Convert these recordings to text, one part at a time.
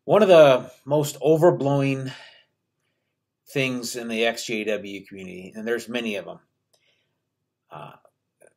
One of the most overblowing things in the XJW community, and there's many of them, uh,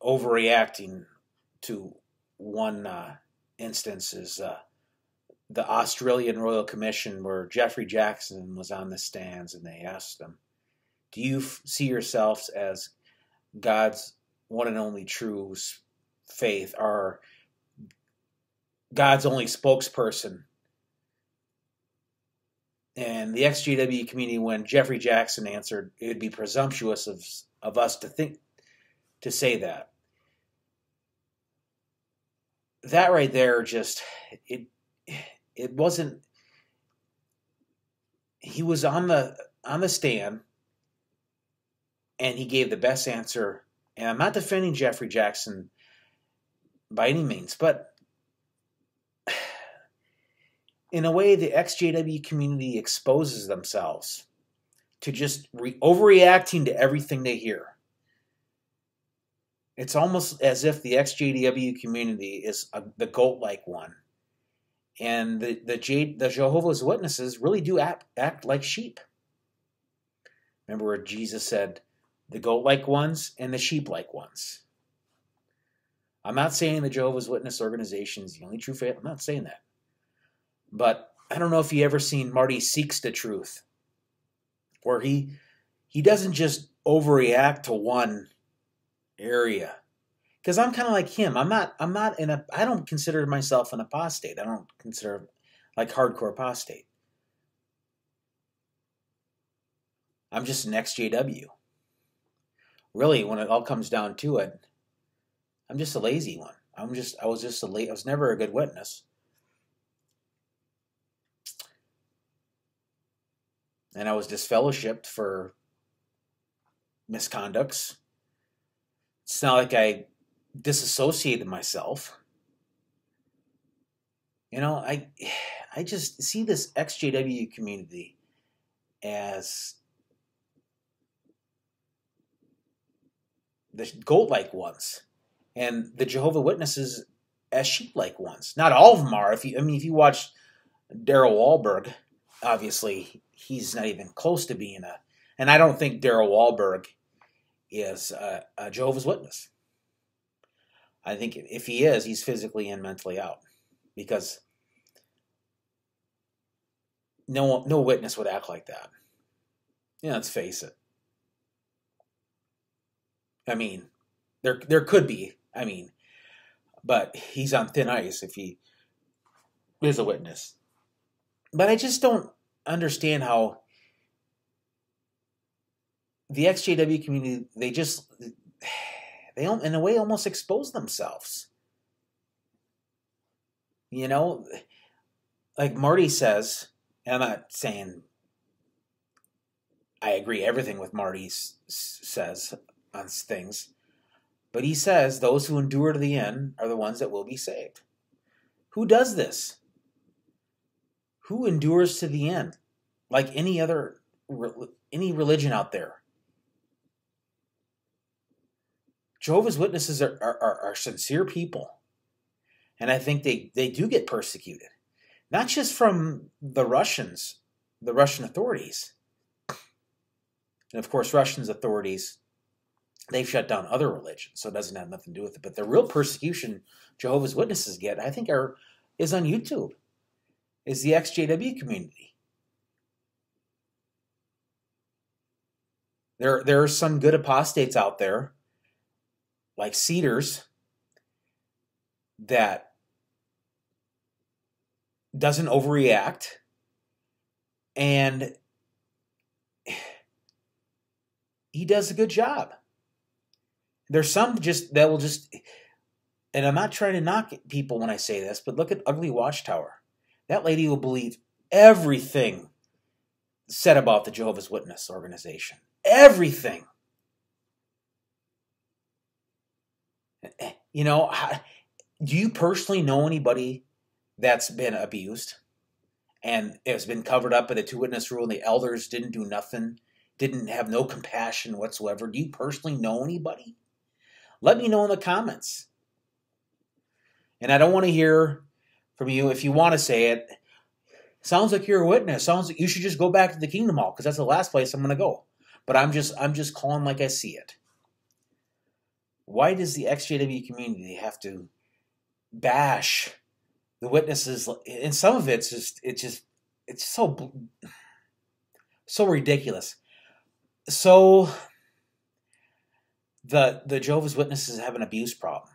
overreacting to one instance is the Australian Royal Commission, where Jeffrey Jackson was on the stands and they asked him, "Do you see yourselves as God's one and only true faith, or God's only spokesperson?" And the XJW community, when Jeffrey Jackson answered, it would be presumptuous of us to say that. That right there, just it it wasn't. He was on the stand, and he gave the best answer. And I'm not defending Jeffrey Jackson by any means, but in a way, the XJW community exposes themselves to just overreacting to everything they hear. It's almost as if the XJW community is the goat-like one, and the Jehovah's Witnesses really do act like sheep. Remember where Jesus said, "The goat-like ones and the sheep-like ones." I'm not saying the Jehovah's Witness organization is the only true faith. I'm not saying that. But I don't know if you ever seen Marty Seeks the Truth, where he doesn't just overreact to one area. Because I'm kind of like him. I don't consider myself an apostate. I don't consider like hardcore apostate. I'm just an XJW. Really, when it all comes down to it, I'm just a lazy one. I was never a good witness. And I was disfellowshipped for misconducts. It's not like I disassociated myself. I just see this XJW community as the goat-like ones, and the Jehovah Witnesses as sheep-like ones. Not all of them are. If you watch Daryl Wahlberg, obviously he's not even close to being and I don't think Daryl Wahlberg is a Jehovah's Witness. I think if he is, he's physically and mentally out, because no witness would act like that. Let's face it. I mean, there could be. But he's on thin ice if he is a witness. But I just don't understand how the XJW community, they in a way almost expose themselves. Like Marty says, and I'm not saying I agree everything with Marty says on things, but he says those who endure to the end are the ones that will be saved. Who does this? Who endures to the end? Like any religion out there. Jehovah's Witnesses are sincere people. And I think they do get persecuted. Not just from the Russian authorities. And of course, Russian authorities, they've shut down other religions, so it doesn't have nothing to do with it. But the real persecution Jehovah's Witnesses get, I think, is on YouTube. Is the XJW community. There are some good apostates out there, like Cedars, that doesn't overreact, and he does a good job. There's some that will just, and I'm not trying to knock people when I say this, but look at Ugly Watchtower. That lady will believe everything said about the Jehovah's Witness organization. Everything. Do you personally know anybody that's been abused and has been covered up by the two-witness rule, and the elders didn't do nothing, didn't have no compassion whatsoever? Do you personally know anybody? Let me know in the comments. And I don't want to hear from you. If you want to say it, Sounds like you're a witness. Sounds like you should just go back to the Kingdom Hall because that's the last place I'm going to go. But I'm just calling like I see it. Why does the XJW community have to bash the witnesses? And some of it's so ridiculous. So the Jehovah's Witnesses have an abuse problem.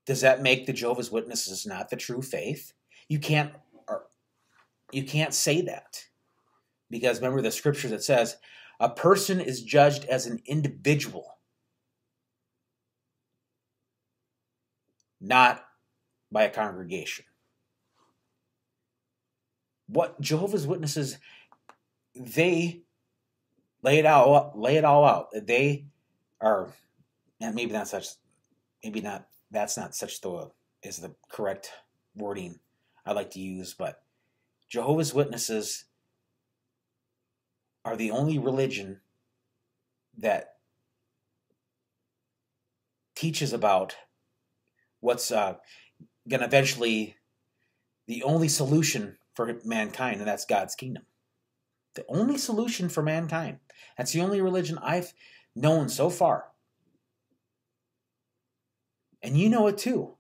Does that make the Jehovah's Witnesses not the true faith? You can't say that, because remember the scripture that says a person is judged as an individual, not by a congregation. What Jehovah's Witnesses, they lay it all out. They are, and that's not such is the correct wording I like to use, but Jehovah's Witnesses are the only religion that teaches about what's going to eventually, the only solution for mankind, and that's God's kingdom. The only solution for mankind. That's the only religion I've known so far. And you know it too.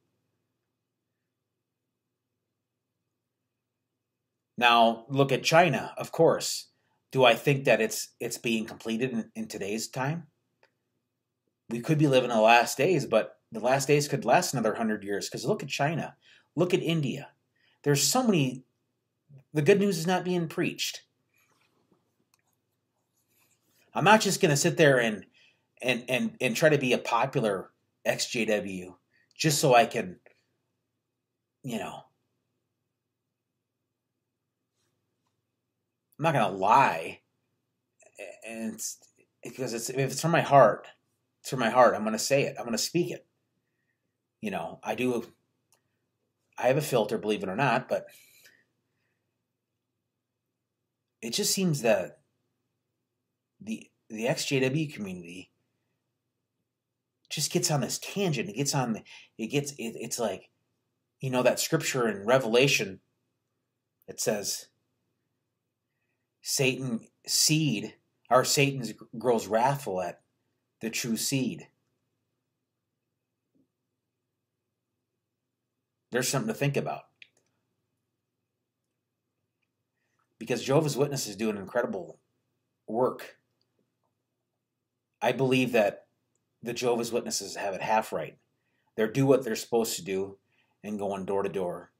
Now, look at China, of course. Do I think that it's being completed in today's time? We could be living in the last days, but the last days could last another 100 years. Because look at China. Look at India. There's so many... The good news is not being preached. I'm not just going to sit there and try to be a popular XJW just so I can, I'm not going to lie, and because if it's from my heart, it's from my heart. I'm going to say it. I'm going to speak it. I have a filter, believe it or not, but it just seems that the XJW community just gets on this tangent. It's like, that scripture in Revelation that says Satan grows wrathful at the true seed. There's something to think about. Because Jehovah's Witnesses do an incredible work. I believe that the Jehovah's Witnesses have it half right. They do what they're supposed to do and going door to door.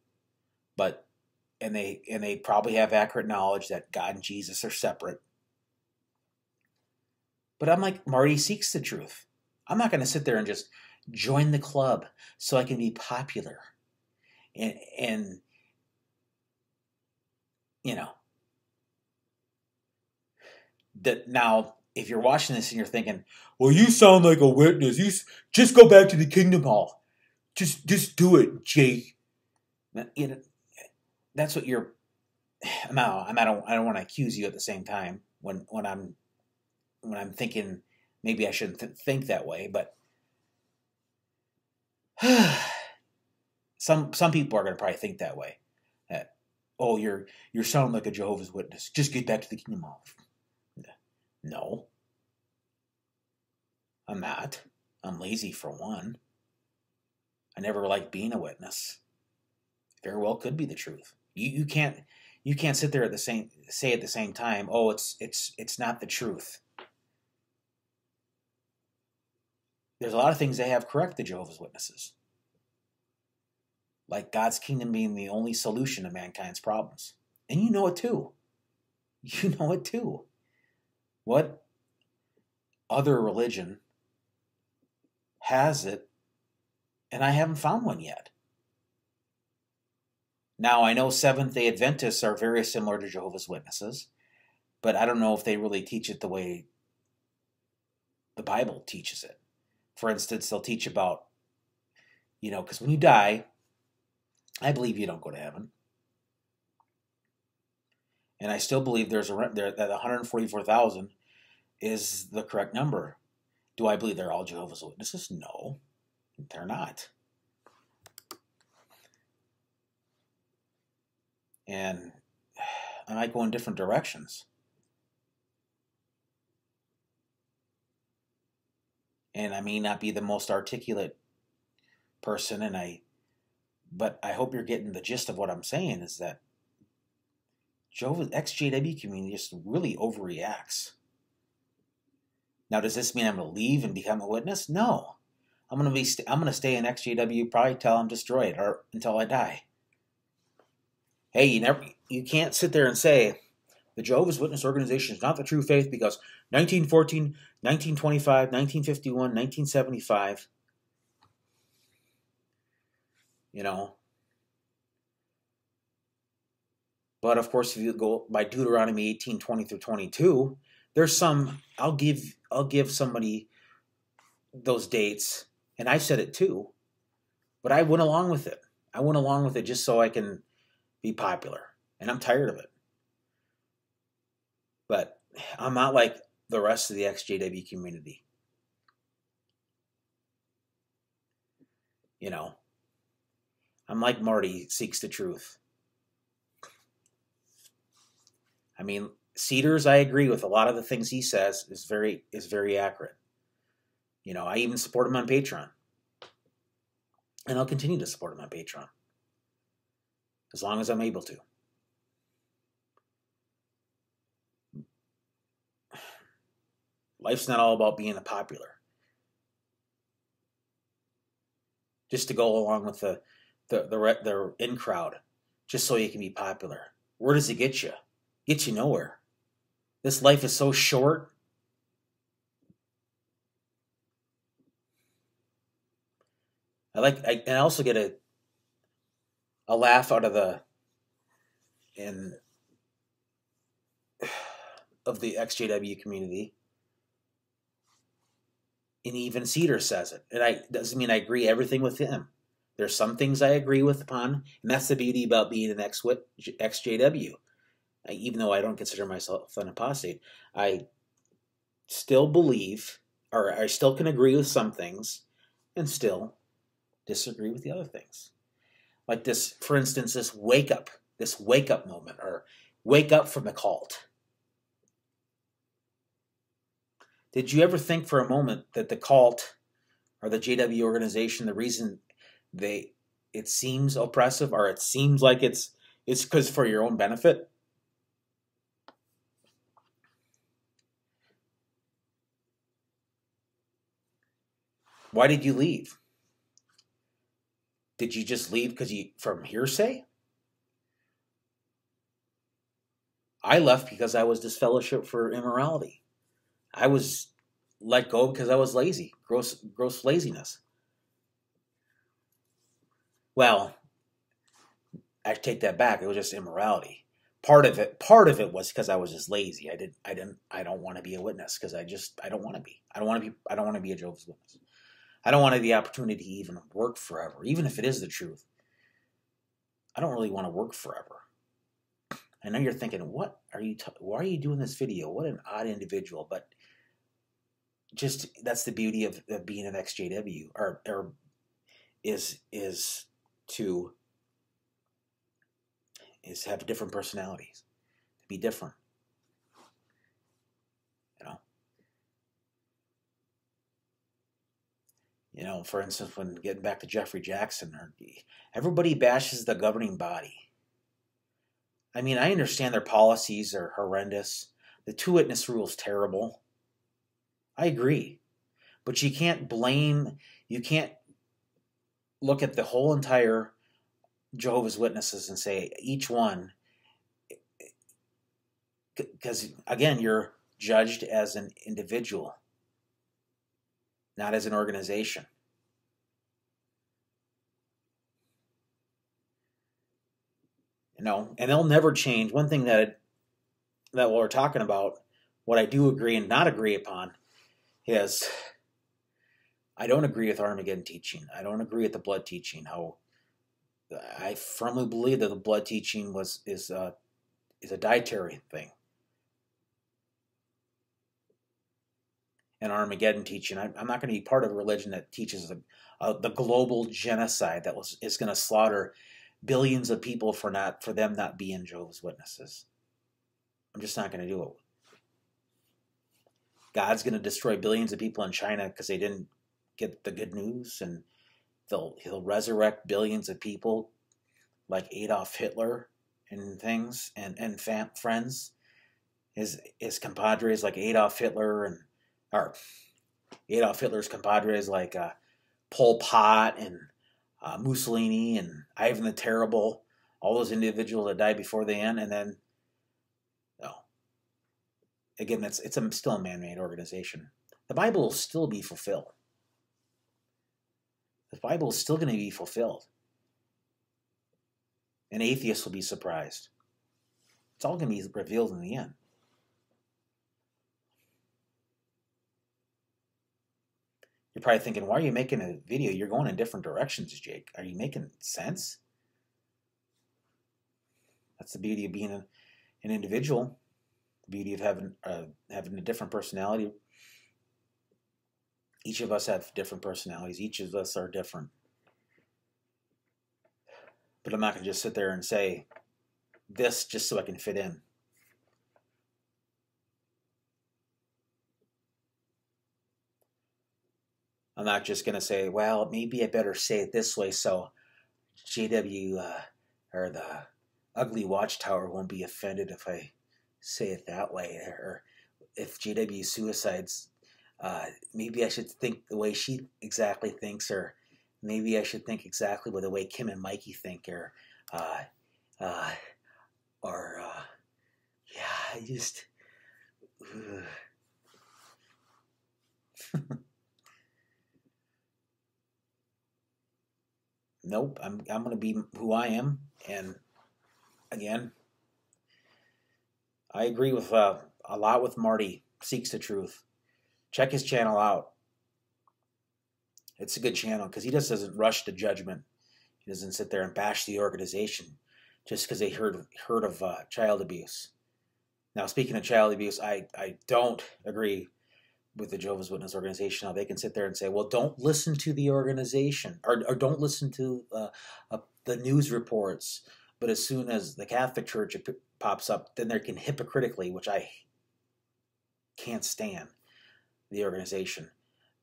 And they probably have accurate knowledge that God and Jesus are separate. But I'm like, Marty seeks the truth. I'm not going to sit there and just join the club so I can be popular. And that now, if you're watching this and you're thinking, well, you sound like a witness. You just go back to the Kingdom Hall. Just do it, Jake. That's what you're. No, I don't want to accuse you at the same time when I'm thinking maybe I shouldn't think that way, but some people are going to probably think that way. That, oh, you're sounding like a Jehovah's Witness. Just get back to the Kingdom Hall. No, I'm not. I'm lazy for one. I never liked being a witness. Very well could be the truth. You can't sit there say at the same time, oh, it's not the truth. There's a lot of things they have correct, the Jehovah's Witnesses. Like God's kingdom being the only solution to mankind's problems. And you know it too. You know it too. What other religion has it? And I haven't found one yet. Now, I know Seventh-day Adventists are very similar to Jehovah's Witnesses, but I don't know if they really teach it the way the Bible teaches it. For instance, they'll teach about, because when you die, I believe you don't go to heaven. And I still believe that 144,000 is the correct number. Do I believe they're all Jehovah's Witnesses? No, they're not. and I might go in different directions. And I may not be the most articulate person, but I hope you're getting the gist of what I'm saying is that Jehovah's XJW community just really overreacts. Now, does this mean I'm going to leave and become a witness? No. I'm going to stay in XJW probably till I'm destroyed or until I die. Hey, you can't sit there and say the Jehovah's Witness organization is not the true faith because 1914, 1925, 1951, 1975, you know. But of course, if you go by Deuteronomy 18:20 through 22, there's some. I'll give somebody those dates, and I said it too, but I went along with it. I went along with it just so I can be popular, and I'm tired of it. But I'm not like the rest of the XJW community. You know, I'm like Marty seeks the truth. I mean, Cedars, I agree with a lot of the things he says is very accurate. You know, I even support him on Patreon. And I'll continue to support him on Patreon. As long as I'm able to. Life's not all about being a popular. Just to go along with the in crowd. Just so you can be popular. Where does it get you? Gets you nowhere. This life is so short. I also get a laugh out of the XJW community. And even Cedar says it. And doesn't mean I agree everything with him. There's some things I agree with upon, and that's the beauty about being an XJW. Even though I don't consider myself an apostate, I still believe, or I still can agree with some things, and still disagree with the other things. Like this, for instance, this wake up moment, or wake up from the cult. Did you ever think for a moment that the cult or the JW organization, the reason it seems oppressive or it seems like it's because for your own benefit? Why did you leave? Did you just leave from hearsay? I left because I was disfellowshipped for immorality. I was let go because I was lazy. Gross laziness. Well, I take that back. It was just immorality. Part of it was because I was just lazy. I don't want to be a witness because I don't want to be. I don't want to be a Jehovah's Witness. I don't want the opportunity to even work forever, even if it is the truth. I don't really want to work forever. I know you're thinking, why are you doing this video? What an odd individual. But just that's the beauty of being an XJW, or is have different personalities, to be different. You know, for instance, when getting back to Jeffrey Jackson, everybody bashes the governing body. I mean, I understand their policies are horrendous. The two-witness rule is terrible. I agree. But you can't look at the whole entire Jehovah's Witnesses and say each one, because, again, you're judged as an individual, not as an organization. You know, and they'll never change. One thing that we're talking about, what I do agree and not agree upon, is I don't agree with Armageddon teaching. I don't agree with the blood teaching. How I firmly believe that the blood teaching is a dietary thing. And Armageddon teaching, I'm not going to be part of a religion that teaches the global genocide that is going to slaughter billions of people for them not being Jehovah's Witnesses. I'm just not going to do it. God's going to destroy billions of people in China because they didn't get the good news, and he'll resurrect billions of people like Adolf Hitler and things and friends. His compadres like Adolf Hitler or Adolf Hitler's compadres like Pol Pot and Mussolini and Ivan the Terrible, all those individuals that died before the end, and then no. Again, it's still a man-made organization. The Bible will still be fulfilled. The Bible is still going to be fulfilled. And atheists will be surprised. It's all going to be revealed in the end. You're probably thinking, why are you making a video? You're going in different directions, Jake. Are you making sense? That's the beauty of being an individual. The beauty of having a different personality. Each of us have different personalities. Each of us are different. But I'm not going to just sit there and say this just so I can fit in. I'm not just going to say, well, maybe I better say it this way so JW or the Ugly Watchtower won't be offended if I say it that way. Or if JW suicides, maybe I should think the way she exactly thinks, or maybe I should think exactly the way Kim and Mikey think, or yeah, I just. Nope, I'm going to be who I am, and again, I agree with a lot with Marty. Seeks the Truth. Check his channel out. It's a good channel because he just doesn't rush to judgment. He doesn't sit there and bash the organization just because they heard of child abuse. Now, speaking of child abuse, I don't agree with the Jehovah's Witness organization. Now, they can sit there and say, well, don't listen to the organization or don't listen to the news reports. But as soon as the Catholic Church pops up, then they can hypocritically, which I can't stand, the organization.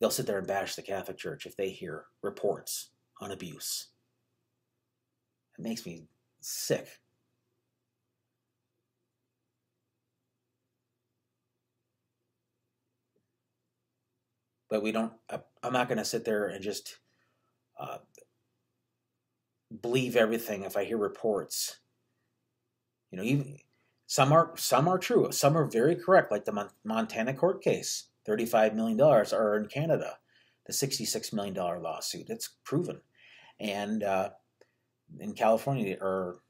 They'll sit there and bash the Catholic Church if they hear reports on abuse. It makes me sick. But I'm not going to sit there and just believe everything if I hear reports. You know, even some are true. Some are very correct, like the Montana court case. $35 million are in Canada. The $66 million lawsuit. It's proven. And in California, or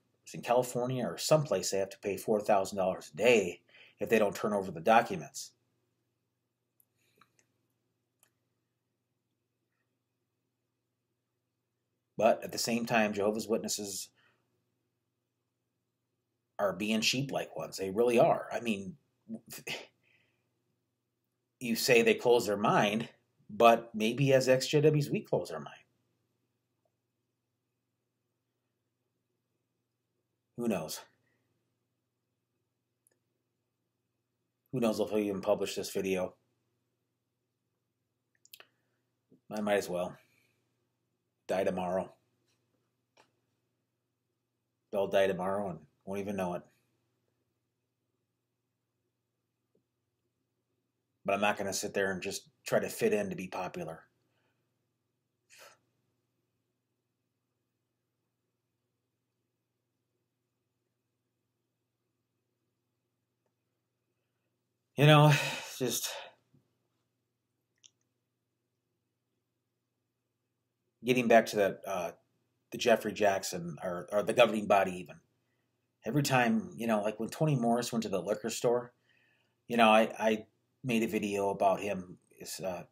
someplace, they have to pay $4,000 a day if they don't turn over the documents. But at the same time, Jehovah's Witnesses are being sheep-like ones. They really are. I mean, you say they close their mind, but maybe as ex-JWs, we close our mind. Who knows? Who knows if I'll even publish this video? I might as well. Die tomorrow. They'll die tomorrow and won't even know it. But I'm not going to sit there and just try to fit in to be popular. You know, just getting back to the Jeffrey Jackson or the governing body even. Every time, you know, like when Tony Morris went to the liquor store, you know, I made a video about him. It's, I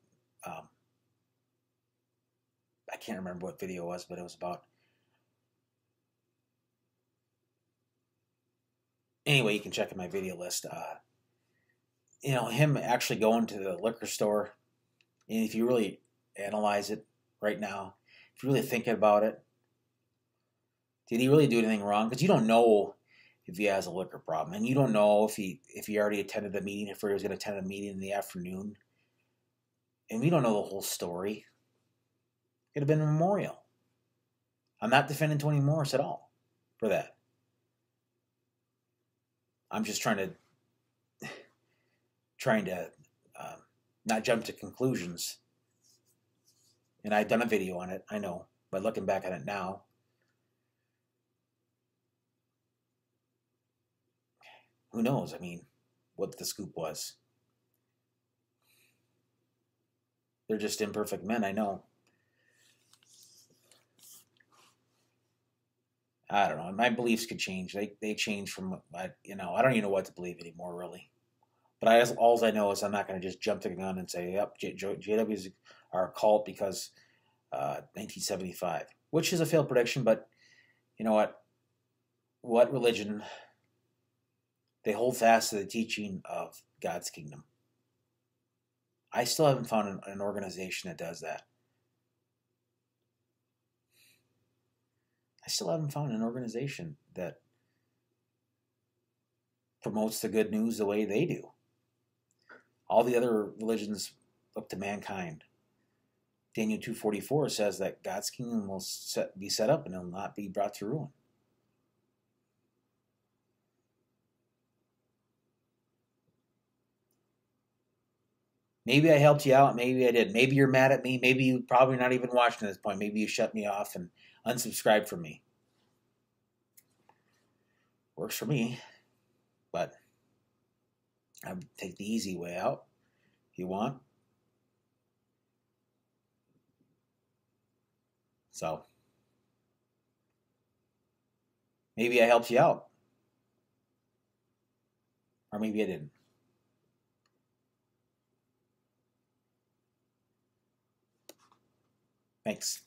can't remember what video it was, but it was about. Anyway, you can check in my video list. You know, him actually going to the liquor store, and if you really analyze it right now, if you're really thinking about it, Did he really do anything wrong? Because you don't know if he has a liquor problem, and you don't know if he already attended the meeting, if he was going to attend a meeting in the afternoon, and we don't know the whole story. It could have been a memorial. I'm not defending Tony Morris at all for that. I'm just trying to not jump to conclusions. And I've done a video on it, I know, but looking back on it now, who knows? I mean, what the scoop was. They're just imperfect men, I know. I don't know. My beliefs could change. They change from, I don't even know what to believe anymore, really. But all I know is I'm not going to just jump to the gun and say, yep, JWs are a cult because 1975, which is a failed prediction, but you know what? What religion? They hold fast to the teaching of God's kingdom. I still haven't found an organization that does that. I still haven't found an organization that promotes the good news the way they do. All the other religions up to mankind. Daniel 2:44 says that God's kingdom will be set up and it will not be brought to ruin. Maybe I helped you out. Maybe I did. Maybe you're mad at me. Maybe you're probably not even watching at this point. Maybe you shut me off and unsubscribed from me. Works for me. But I would take the easy way out if you want. So maybe I helped you out. Or maybe I didn't. Thanks.